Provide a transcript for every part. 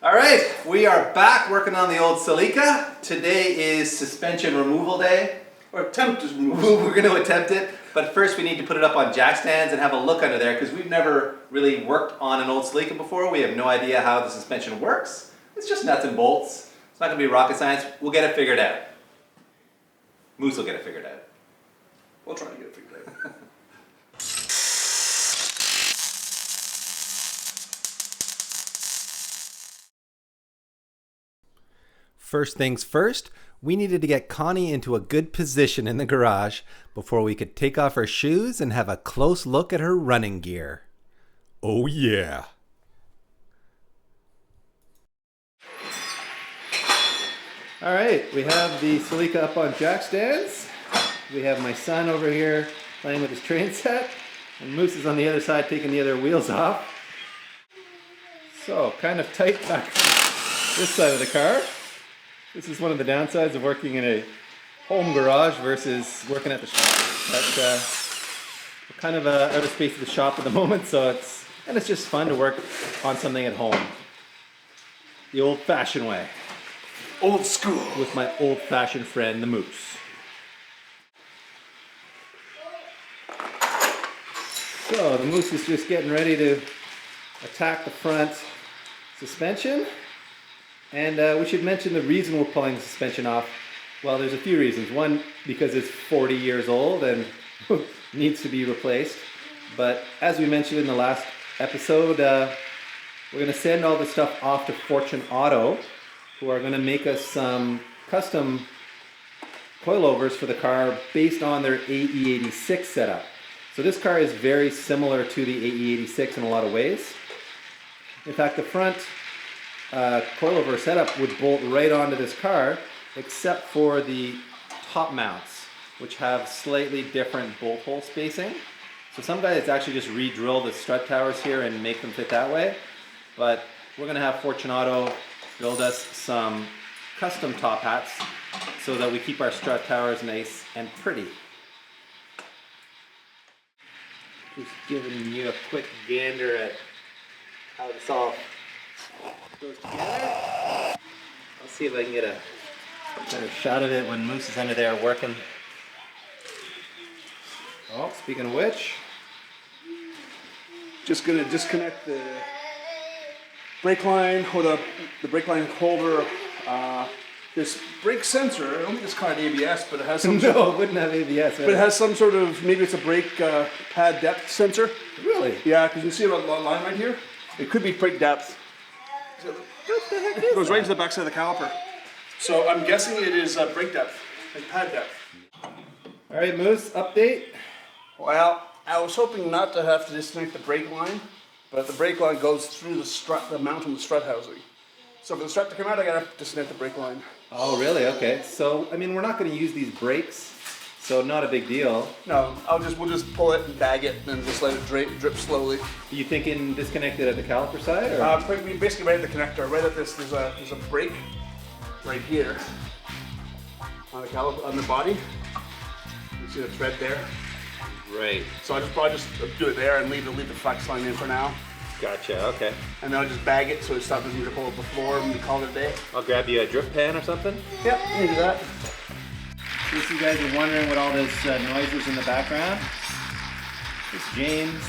All right, we are back working on the old Celica. Today is suspension removal day. Or attempt to remove. We're going to attempt it, but first we need to put it up on jack stands and have a look under there because we've never really worked on an old Celica before. We have no idea how the suspension works. It's just nuts and bolts. It's not going to be rocket science. We'll get it figured out. Moose will get it figured out. We'll try to get it figured out. First things first, we needed to get Connie into a good position in the garage before we could take off her shoes and have a close look at her running gear. Oh yeah. All right, we have the Celica up on jack stands. We have my son over here playing with his train set, and Moose is on the other side taking the other wheels off. So, kind of tight back this side of the car. This is one of the downsides of working in a home garage versus working at the shop. But we're kind of out of space at the shop at the moment, so it's just fun to work on something at home. The old-fashioned way. Old school. With my old-fashioned friend, the Moose. So, the Moose is just getting ready to attack the front suspension. And we should mention the reason we're pulling the suspension off. Well, there's a few reasons. One, because it's 40 years old and needs to be replaced. But as we mentioned in the last episode, we're going to send all this stuff off to Fortune Auto, who are going to make us some custom coilovers for the car based on their AE86 setup. So this car is very similar to the AE86 in a lot of ways. In fact, the front coilover setup would bolt right onto this car, except for the top mounts, which have slightly different bolt hole spacing. So some guys actually just re-drill the strut towers here and make them fit that way. But we're going to have Fortune Auto build us some custom top hats so that we keep our strut towers nice and pretty. Just giving you a quick gander at how this all goes together. I'll see if I can get a better shot of it when Moose is under there working. Oh, speaking of which, Just gonna disconnect the brake line or the brake line holder. This brake sensor, I don't think it's called ABS, but it has some no, it wouldn't have ABS. but it has some sort of, maybe it's a brake pad depth sensor. Really? Yeah, because you see a line right here? It could be brake depth. What the heck It goes right into the backside of the caliper. So I'm guessing it is brake depth, like pad depth. All right, Moose, update. Well, I was hoping not to have to disconnect the brake line, but the brake line goes through the strut, the mount on the strut housing. So for the strut to come out, I gotta disconnect the brake line. Oh, really? Okay. So, I mean, we're not going to use these brakes, so not a big deal. No, we'll just pull it and bag it and just let it drip slowly. Are you thinking disconnect it at the caliper side? Or? Basically right at the connector, right at this, there's a brake right here on the caliper, on the body. You see the thread there? Right. So I'll probably just do it there and leave the flex line in for now. Gotcha, okay. And then I'll just bag it so it stops doesn't rip over the floor and we call it a day. I'll grab you a drip pan or something. Yep, you can do that. In case you guys are wondering what all this noise is in the background, it's James.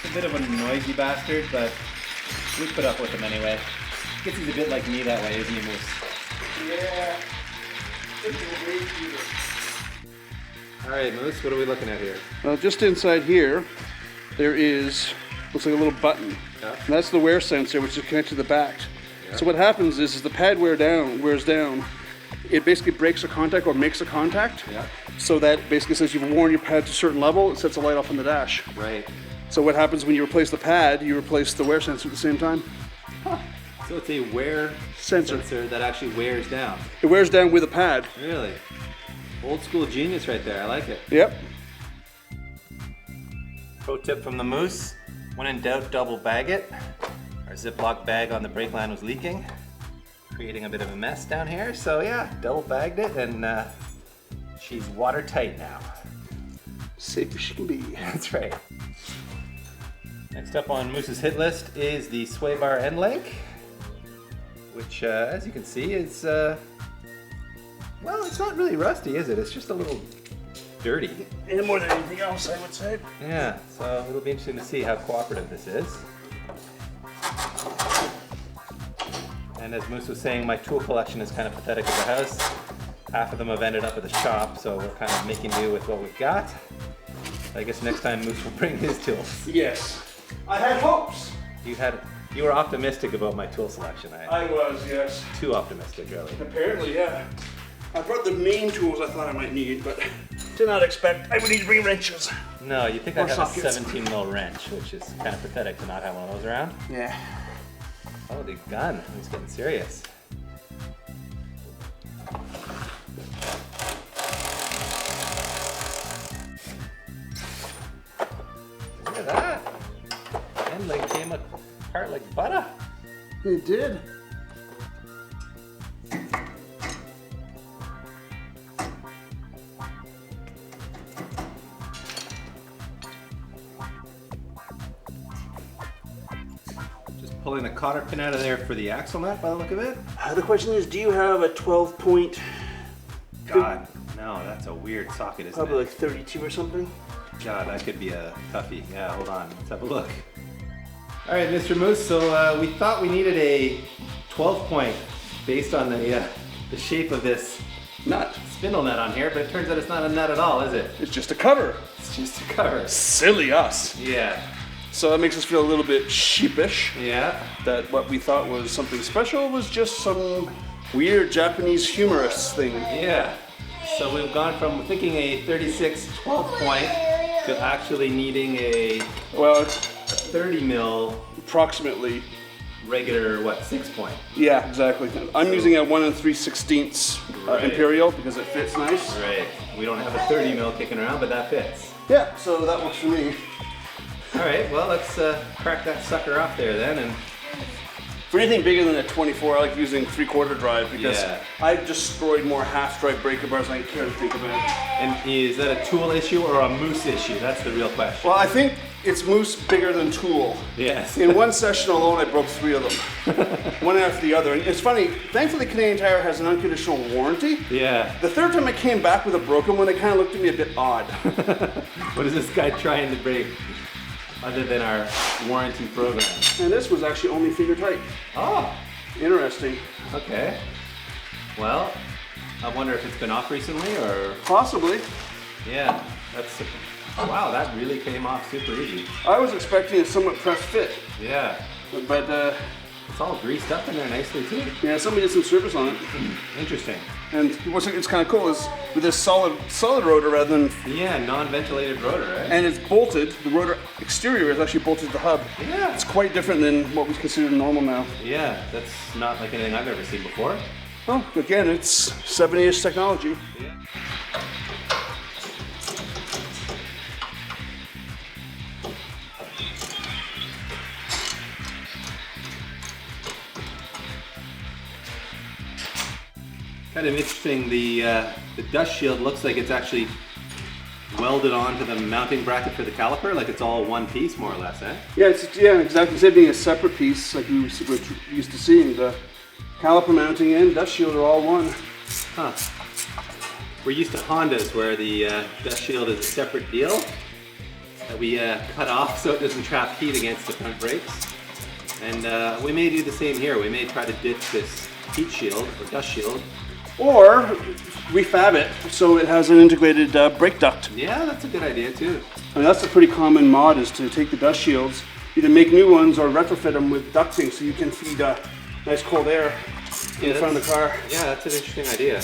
It's a bit of a noisy bastard, but we put up with him anyway. I guess he's a bit like me that way, isn't he, Moose? Yeah. All right, Moose, what are we looking at here? Well, just inside here, there is, looks like a little button. Yeah. And that's the wear sensor, which is connected to the back. Yeah. So what happens is the pad wears down, it basically breaks a contact or makes a contact. Yeah. So that basically says you've worn your pad to a certain level, it sets a light off on the dash. Right. So what happens when you replace the pad, you replace the wear sensor at the same time. Huh. So it's a wear Sensor. that actually wears down. It wears down with a pad. Really? Old school genius right there, I like it. Yep. Pro tip from the Moose, when in doubt, double bag it. Our Ziploc bag on the brake line was leaking, creating a bit of a mess down here. So yeah, double bagged it and she's watertight now. Safe as she can be. That's right. Next up on Moose's hit list is the sway bar end link. which as you can see is, well, it's not really rusty, is it? It's just a little dirty. And more than anything else, I would say. Yeah, so it'll be interesting to see how cooperative this is. And as Moose was saying, my tool collection is kind of pathetic at the house. Half of them have ended up at the shop, so we're kind of making do with what we've got. I guess next time Moose will bring his tools. Yes. I had hopes. You were optimistic about my tool selection. I was, yes. Too optimistic, really. Apparently, yeah. I brought the main tools I thought I might need, but did not expect I would need to bring wrenches. No, you think I'd have sockets. a 17 mil wrench, which is kind of pathetic to not have one of those around. Yeah. Oh, the gun. He's getting serious. Look at that. And they came apart like butter. It did. Just pulling a cotter pin out of there for the axle nut by the look of it. The question is, do you have a 12-point? God, no, that's a weird socket, isn't Probably it? like 32 or something. God, that could be a toughie. Yeah, hold on. Let's have a look. All right, Mr. Moose, so we thought we needed a 12-point based on the shape of this Nut. spindle nut on here, but it turns out it's not a nut at all, is it? It's just a cover. It's just a cover. Silly us. Yeah. So that makes us feel a little bit sheepish Yeah. that what we thought was something special was just some weird Japanese humorous thing. Yeah. So we've gone from thinking a 36 12-point to actually needing a Well, it's 30 mil approximately. regular, what, 6-point? Yeah, exactly. I'm using a 1 3/16 Right. Imperial because it fits nice. Right. We don't have a 30 mil kicking around, but that fits. Yeah, so that works for me. All right, well, let's crack that sucker off there then. And For anything bigger than a 24, I like using 3/4 drive because Yeah. I've destroyed more half-drive breaker bars than I care to think about. And is that a tool issue or a Moose issue? That's the real question. Well, I think it's Moose bigger than Tool. Yes. In one session alone, I broke 3 of them, one after the other. And it's funny, thankfully Canadian Tire has an unconditional warranty. Yeah. The third time I came back with a broken one, they kind of looked at me a bit odd. What is this guy trying to break other than our warranty program? And this was actually only finger tight. Oh, Interesting. okay. Well, I wonder if it's been off recently or... Possibly. Yeah, that's... Oh, wow, that really came off super easy. I was expecting a somewhat press fit, Yeah. but It's all greased up in there nicely too. yeah, somebody did some service on it. Interesting. And what's it's kind of cool is with this solid rotor rather than, Yeah, non-ventilated rotor, right? and it's bolted. The rotor exterior is actually bolted to the hub. Yeah. It's quite different than what we consider normal now. Yeah, that's not like anything I've ever seen before. Well, again, it's 70-ish technology. Yeah. Kind of interesting, the dust shield looks like it's actually welded onto the mounting bracket for the caliper, like it's all one piece more or less, eh? Yeah, yeah, exactly. Instead of being a separate piece like we were used to seeing, the caliper mounting and dust shield are all one. Huh. We're used to Hondas where the dust shield is a separate deal that we cut off so it doesn't trap heat against the front brakes. And we may do the same here. We may try to ditch this heat shield or dust shield. Or refab it so it has an integrated brake duct. Yeah, that's a good idea too. I mean, that's a pretty common mod, is to take the dust shields, either make new ones or retrofit them with ducting so you can feed nice cold air in the front of the car. Yeah, that's an interesting idea.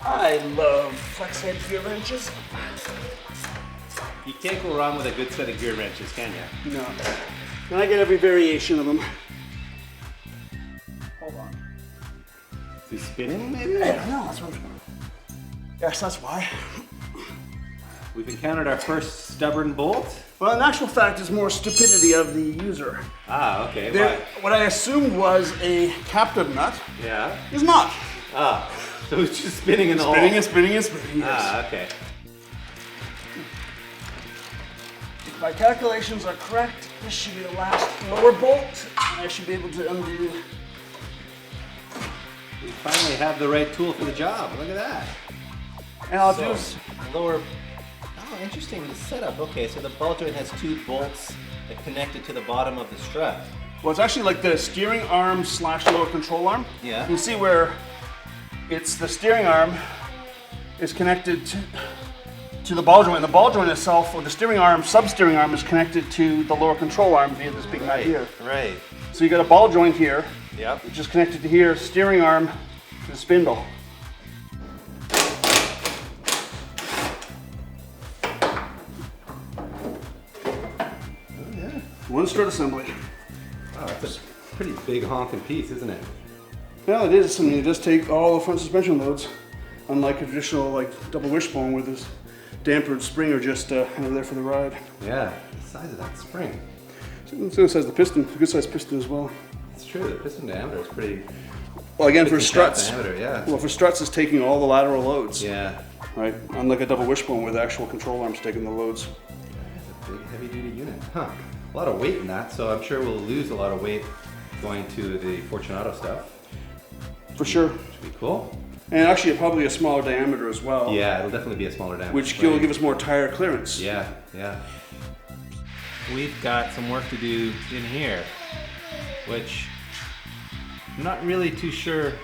I love flex head gear wrenches. You can't go wrong with a good set of gear wrenches, can you? No. And I get every variation of them. Hold on. Is he spinning maybe? I don't know, that's what Yes, that's why. We've encountered our first stubborn bolt. Well, in actual fact, it's more stupidity of the user. Ah, okay. There, Why? what I assumed was a captive nut Yeah. is not. Ah, so it's just spinning in the Spinning hole. and spinning and spinning. Yes. Ah, okay. my calculations are correct, this should be the last lower bolt. I should be able to undo. We finally have the right tool for the job. Look at that. And I'll do is lower. Oh, interesting, the setup. Okay, so the ball joint has 2 bolts that connect it to the bottom of the strut. well, it's actually like the steering arm / lower control arm. Yeah. You can see where it's the steering arm is connected to the ball joint. And the ball joint itself, or the steering arm, sub-steering arm, is connected to the lower control arm via this big nut here. Right. So you got a ball joint here, Yep. which is connected to here, steering arm to the spindle. One strut assembly. Oh, that's a pretty big honking piece, isn't it? Well, it is. I mean, it does take all the front suspension loads, unlike a traditional like double wishbone where this dampered spring are just kind of there for the ride. Yeah, the size of that spring. It's the size of the piston, a good sized piston as well. It's true, the piston diameter is pretty. Well, again, for Piston struts. shaft diameter, yeah. Well, for struts, it's taking all the lateral loads. Yeah. Right. Unlike a double wishbone where the actual control arm's taking the loads. That's a big, heavy duty unit. Huh. A lot of weight in that, so I'm sure we'll lose a lot of weight going to the Fortunato stuff. For sure. Should be cool. And actually, probably a smaller diameter as well. Yeah, it'll definitely be a smaller diameter. Which will give us more tire clearance. Yeah, yeah. We've got some work to do in here, which I'm not really too sure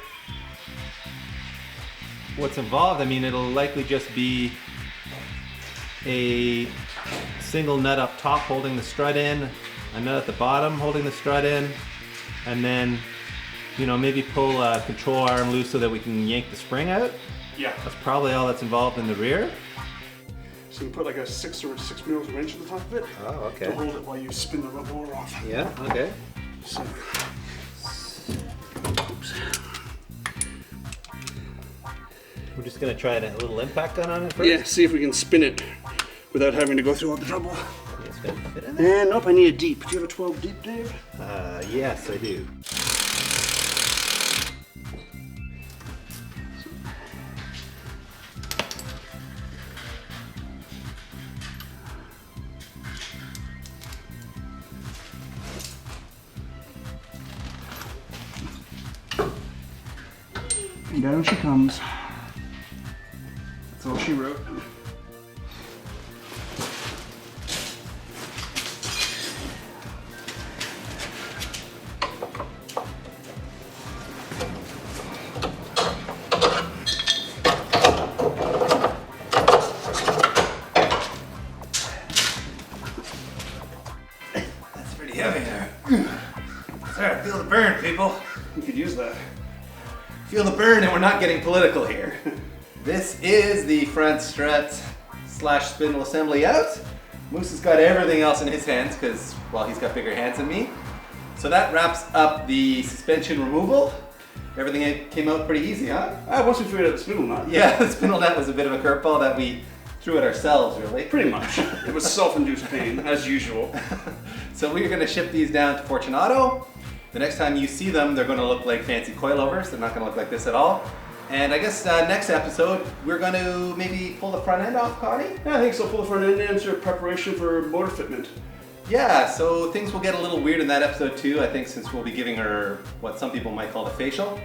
what's involved. I mean, it'll likely just be a single nut up top holding the strut in, a nut at the bottom holding the strut in, and then, you know, maybe pull a control arm loose so that we can yank the spring out. Yeah. That's probably all that's involved in the rear. So you put like a 6 mils wrench on the top of it. Oh, okay. To hold it while you spin the roller off. Yeah, okay. So, oops. We're just gonna try a little impact gun on it first. Yeah, see if we can spin it without having to go through all the trouble. It's gonna fit in there. And nope, I need a deep. Do you have a 12 deep, Dave? Yes, I do. And down she comes. That's all she wrote. That's pretty heavy there. Sorry, feel the burn, people. You could use that. Feel the burn, and we're not getting political here. This is the front strut / spindle assembly out. Moose has got everything else in his hands because, well, he's got bigger hands than me. So that wraps up the suspension removal. Everything came out pretty easy, huh? Once we figured out the spindle knot. Yeah, the spindle nut was a bit of a curveball that we threw at ourselves, really. Pretty much. It was self-induced pain, as usual. So we're going to ship these down to Fortunato. The next time you see them, they're going to look like fancy coilovers. They're not going to look like this at all. And I guess next episode, we're going to maybe pull the front end off, Connie? Yeah, I think so. Pull the front end in for preparation for motor fitment. Yeah, so things will get a little weird in that episode too, I think, since we'll be giving her what some people might call the facial.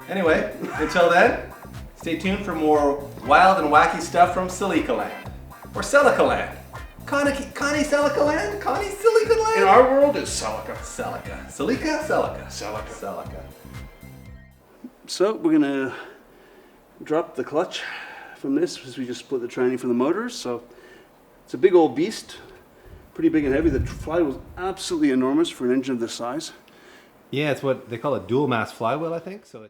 Anyway, until then, stay tuned for more wild and wacky stuff from Celica Land. Or Celica Land. Connie Celica Land? Connie Celica Land? In our world, it's Celica. Celica. Celica? Celica. Celica. Celica. So we're gonna drop the clutch from this because we just split the tranny from the motors. So it's a big old beast, pretty big and heavy. The flywheel is absolutely enormous for an engine of this size. Yeah, it's what they call a dual mass flywheel, I think. So